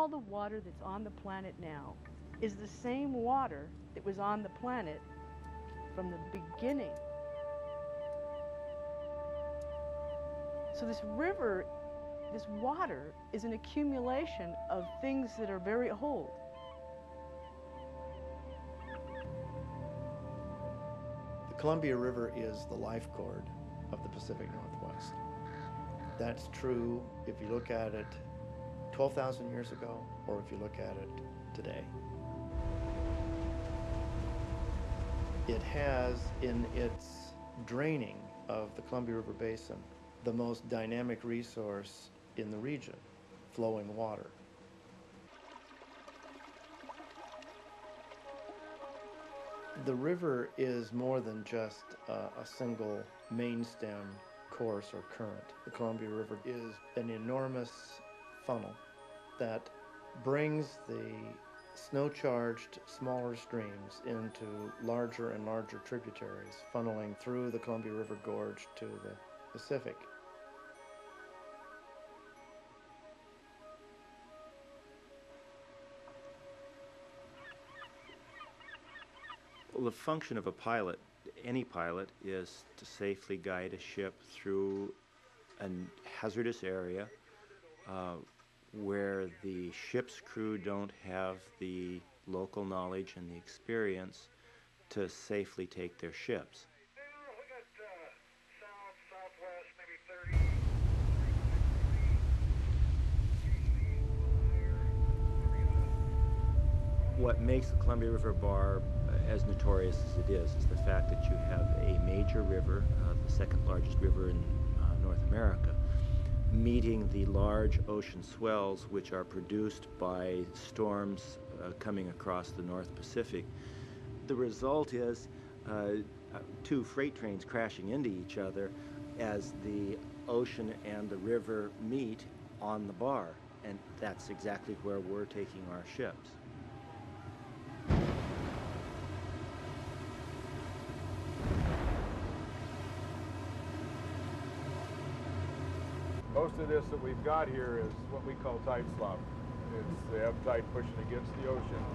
all the water that's on the planet now is the same water that was on the planet from the beginning. So this river, this water, is an accumulation of things that are very old. The Columbia River is the life cord of the Pacific Northwest. That's true if you look at it 12,000 years ago or if you look at it today. It has in its draining of the Columbia River Basin the most dynamic resource in the region, flowing water. The river is more than just a single main stem course or current. The Columbia River is an enormous funnel that brings the snow-charged smaller streams into larger and larger tributaries, funneling through the Columbia River Gorge to the Pacific. Well, the function of a pilot, any pilot, is to safely guide a ship through a hazardous area where the ship's crew don't have the local knowledge and the experience to safely take their ships. We got south, southwest, maybe 30. What makes the Columbia River Bar as notorious as it is the fact that you have a major river, the second largest river in North America, meeting the large ocean swells which are produced by storms coming across the North Pacific. The result is two freight trains crashing into each other as the ocean and the river meet on the bar, and that's exactly where we're taking our ships. Most of this that we've got here is what we call tide slop. It's the ebb tide pushing against the ocean.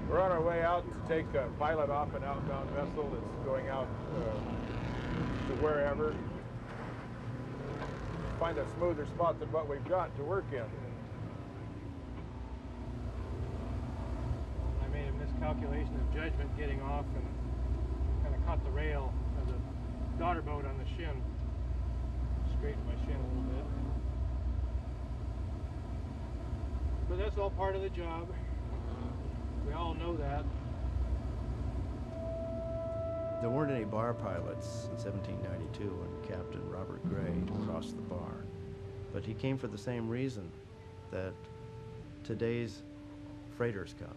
We're on our way out to take a pilot off an outbound vessel that's going out to wherever. Find a smoother spot than what we've got to work in. I made a miscalculation of judgment getting off and kind of caught the rail of the daughter boat on the shin. Straightened my shin a little bit. But that's all part of the job. We all know that. There weren't any bar pilots in 1792 when Captain Robert Gray crossed the bar, but he came for the same reason that today's freighters come,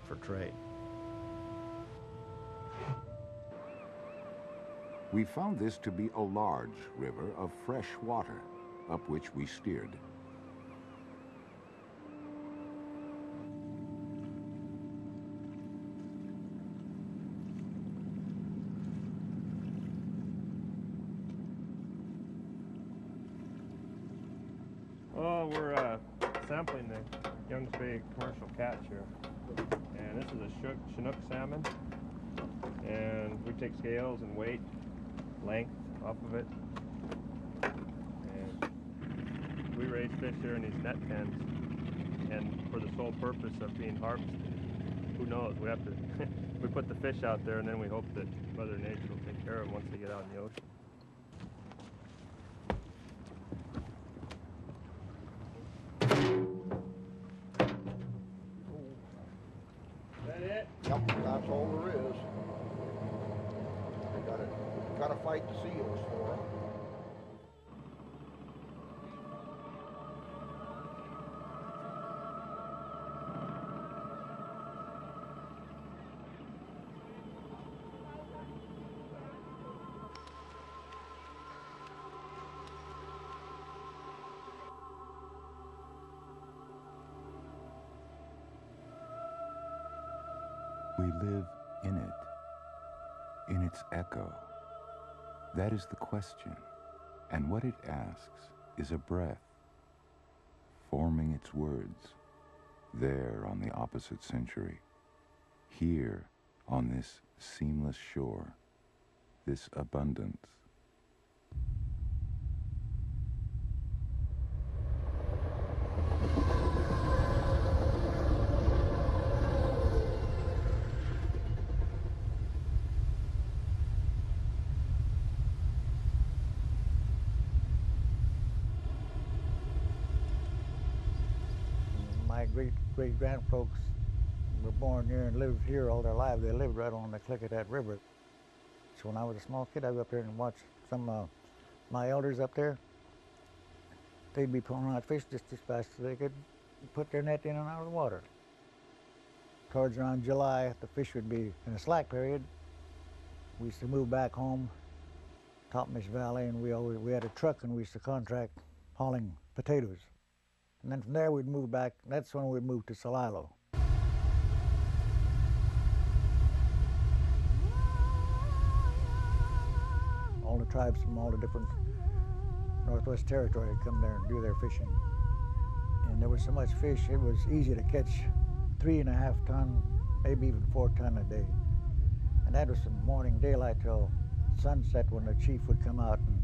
for trade. We found this to be a large river of fresh water, up which we steered. Oh, we're sampling the Young's Bay commercial catch here. And this is a Chinook salmon. And we take scales and weight, length off of it. And we raise fish here in these net pens. And for the sole purpose of being harvested. Who knows? We have to, we put the fish out there and then we hope that Mother Nature will take care of them once they get out in the ocean. Yep, that's all there is. We gotta fight the seals for them. We live in it, in its echo. That is the question, and what it asks is a breath, forming its words, there on the opposite century, here on this seamless shore, this abundance. My great-grandfolks were born here and lived here all their lives. They lived right on the click of that river. So when I was a small kid, I'd go up there and watch some of my elders up there. They'd be pulling out fish just as fast as they could put their net in and out of the water. Towards around July, the fish would be in a slack period. We used to move back home, Topmish Valley, and we had a truck and we used to contract hauling potatoes. And then from there we'd move back. That's when we'd move to Celilo. All the tribes from all the different Northwest Territory would come there and do their fishing. And there was so much fish, it was easy to catch 3.5 ton, maybe even 4 ton a day. And that was from morning daylight till sunset when the chief would come out and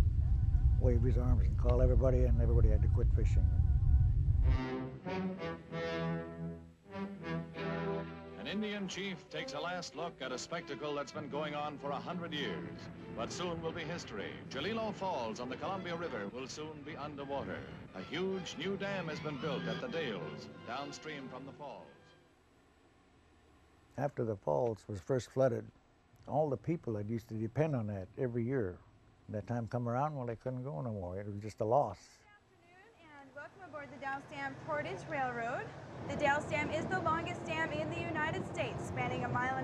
wave his arms and call everybody, and everybody had to quit fishing. An Indian chief takes a last look at a spectacle that's been going on for 100 years, but soon will be history. Jalilo Falls on the Columbia River will soon be underwater. A huge new dam has been built at the Dales, downstream from the falls. After the falls was first flooded, all the people that used to depend on that every year, that time come around, well, they couldn't go no more. It was just a loss. Welcome aboard the Dalles Dam Portage Railroad. The Dalles Dam is the longest dam in the United States, spanning 1.5 miles.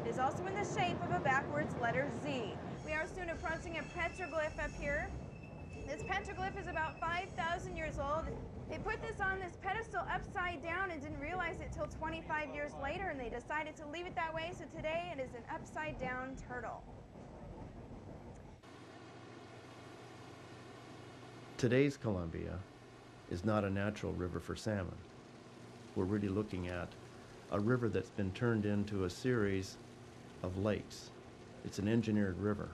It is also in the shape of a backwards letter Z. We are soon approaching a petroglyph up here. This petroglyph is about 5,000 years old. They put this on this pedestal upside down and didn't realize it till 25 years later, and they decided to leave it that way, so today it is an upside down turtle. Today's Columbia is not a natural river for salmon. We're really looking at a river that's been turned into a series of lakes. It's an engineered river.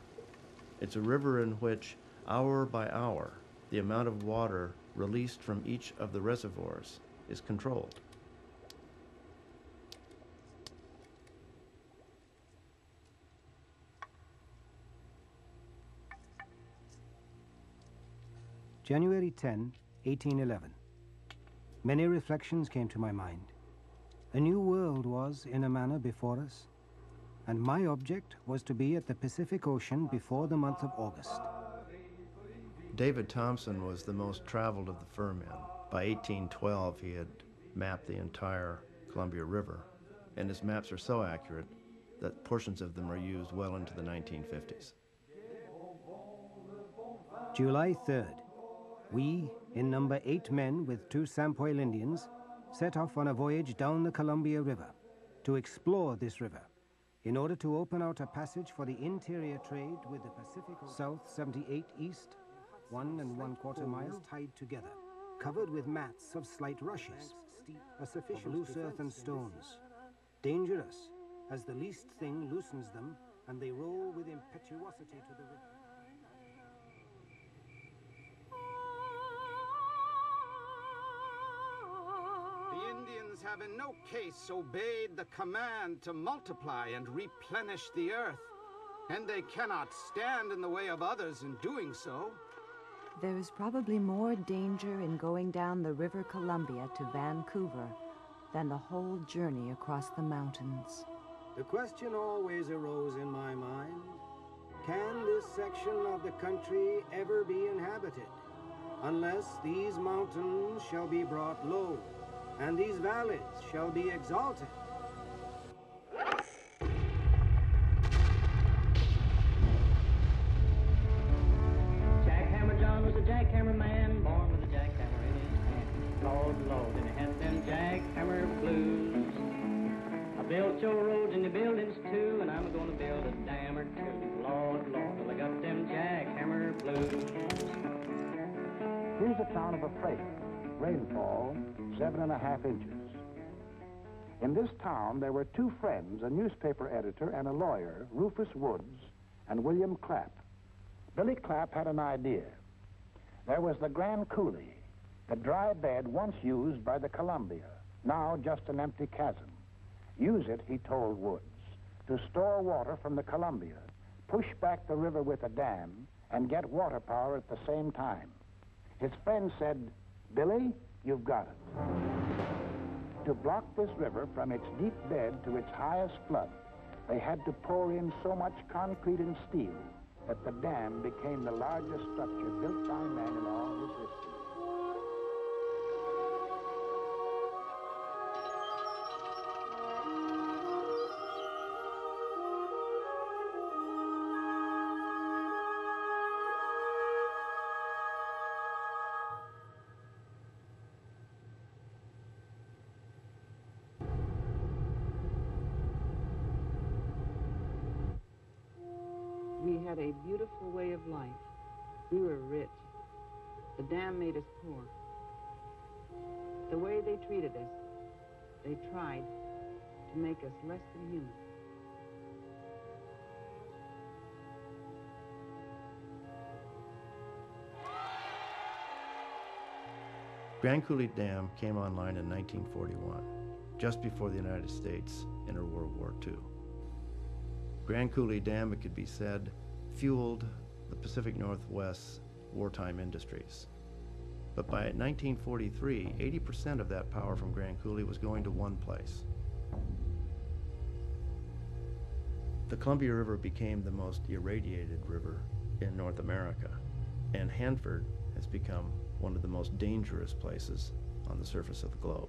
It's a river in which, hour by hour, the amount of water released from each of the reservoirs is controlled. January 10, 1811. Many reflections came to my mind. A new world was, in a manner, before us, and my object was to be at the Pacific Ocean before the month of August. David Thompson was the most traveled of the fur men. By 1812, he had mapped the entire Columbia River, and his maps are so accurate that portions of them are used well into the 1950s. July 3rd. We, in number 8 men with 2 Sampoil Indians, set off on a voyage down the Columbia River to explore this river in order to open out a passage for the interior trade with the Pacific. South 78 east, 1 1/4 miles tied together, covered with mats of slight rushes, a sufficient loose earth and stones, dangerous as the least thing loosens them and they roll with impetuosity to the river. The Indians have in no case obeyed the command to multiply and replenish the earth, and they cannot stand in the way of others in doing so. There is probably more danger in going down the River Columbia to Vancouver than the whole journey across the mountains. The question always arose in my mind, can this section of the country ever be inhabited, unless these mountains shall be brought low, and these valleys shall be exalted? Jackhammer John was a jackhammer man, born with a jackhammer in his hand. Lord, Lord, and he had them jackhammer blues. I built your roads and your buildings too, and I'm gonna build a dam or two. Lord, Lord, well, I got them jackhammer blues. Here's a town of a freight. rainfall 7.5 inches. In this town, there were two friends, a newspaper editor and a lawyer, Rufus Woods and William Clapp. Billy Clapp had an idea. There was the Grand Coulee, the dry bed once used by the Columbia, now just an empty chasm. Use it, he told Woods, to store water from the Columbia, push back the river with a dam, and get water power at the same time. His friend said, "Billy, you've got it." To block this river from its deep bed to its highest flood, they had to pour in so much concrete and steel that the dam became the largest structure built by man in all his history. We had a beautiful way of life. We were rich. The dam made us poor. The way they treated us, they tried to make us less than human. Grand Coulee Dam came online in 1941, just before the United States entered World War II. Grand Coulee Dam, it could be said, fueled the Pacific Northwest's wartime industries. But by 1943, 80% of that power from Grand Coulee was going to one place. The Columbia River became the most irradiated river in North America, and Hanford has become one of the most dangerous places on the surface of the globe.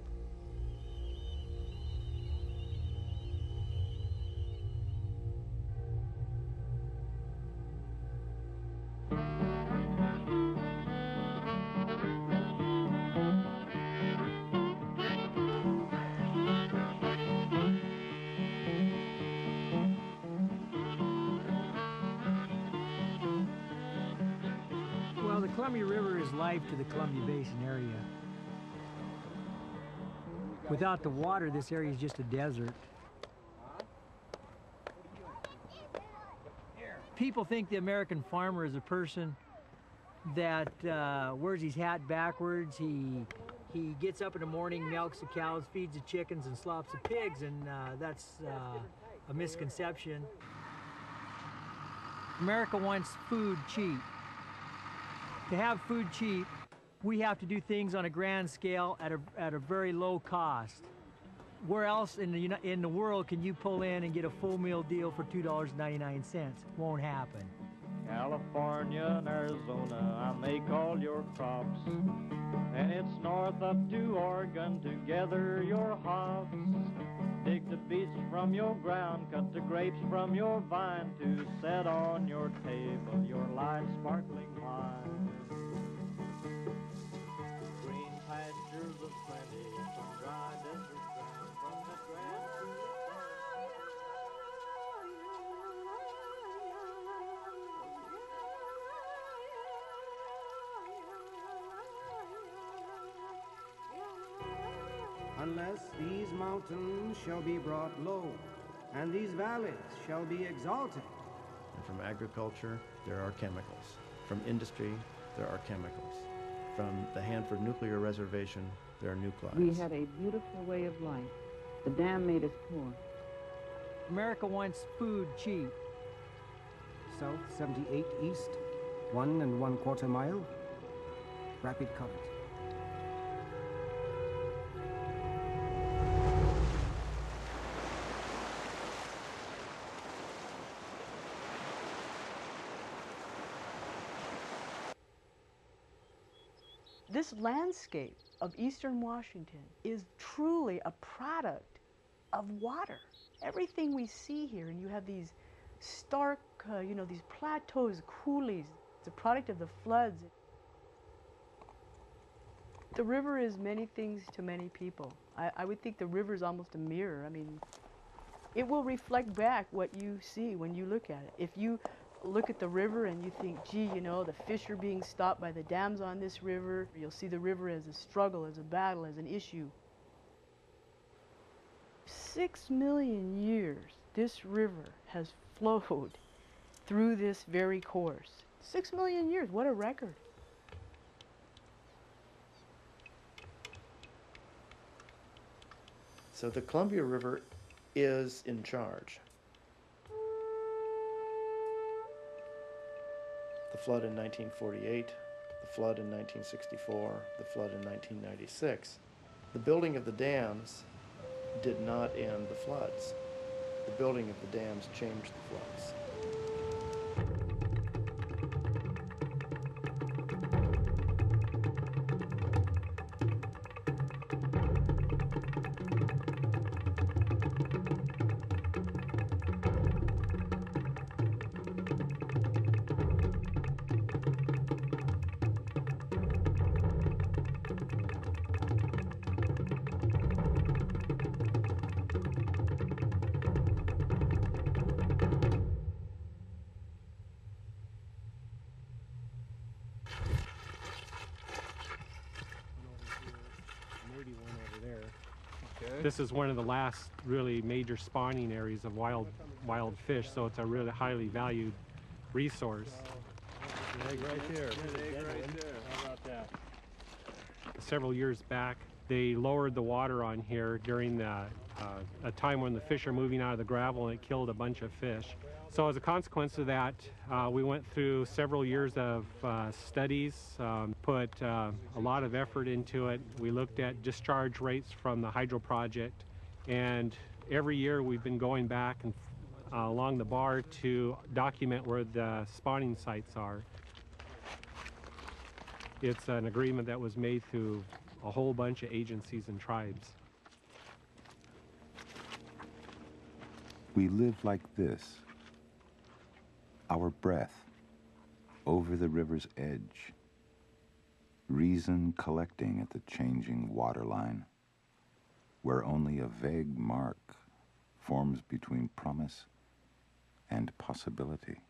Well, the Columbia River is life to the Columbia Basin area. Without the water, this area is just a desert. People think the American farmer is a person that wears his hat backwards. He gets up in the morning, milks the cows, feeds the chickens, and slops the pigs, and that's a misconception. America wants food cheap. To have food cheap, we have to do things on a grand scale at a very low cost. Where else in the world can you pull in and get a full meal deal for $2.99? Won't happen. California and Arizona, I make all your crops. And it's north up to Oregon to gather your hops. Dig the beets from your ground, cut the grapes from your vine to set on your table your light sparkling wine. Green pastures of plenty, some dry desert ground from the Grand Unless these mountains shall be brought low, and these valleys shall be exalted. And from agriculture, there are chemicals. From industry, there are chemicals. From the Hanford Nuclear Reservation, there are nuclides. We had a beautiful way of life. The dam made us poor. America wants food cheap. South 78 east, 1 1/4 mile, rapid current. This landscape of eastern Washington is truly a product of water. Everything we see here, and you have these stark, these plateaus, coulees, it's a product of the floods. The river is many things to many people. I would think the river is almost a mirror. I mean, it will reflect back what you see when you look at it. If you look at the river and you think, gee, you know, the fish are being stopped by the dams on this river. You'll see the river as a struggle, as a battle, as an issue. 6 million years this river has flowed through this very course. 6 million years, what a record. So the Columbia River is in charge. The flood in 1948, the flood in 1964, the flood in 1996. The building of the dams did not end the floods. The building of the dams changed the floods. This is one of the last really major spawning areas of wild fish, so it's a really highly valued resource. Egg right there. Egg right there. How about that? Several years back, they lowered the water on here during a time when the fish are moving out of the gravel, and it killed a bunch of fish. So as a consequence of that, we went through several years of studies, put a lot of effort into it. We looked at discharge rates from the hydro project, and every year we've been going back and along the bar to document where the spawning sites are. It's an agreement that was made through a whole bunch of agencies and tribes. We live like this. Our breath over the river's edge, reason collecting at the changing waterline, where only a vague mark forms between promise and possibility.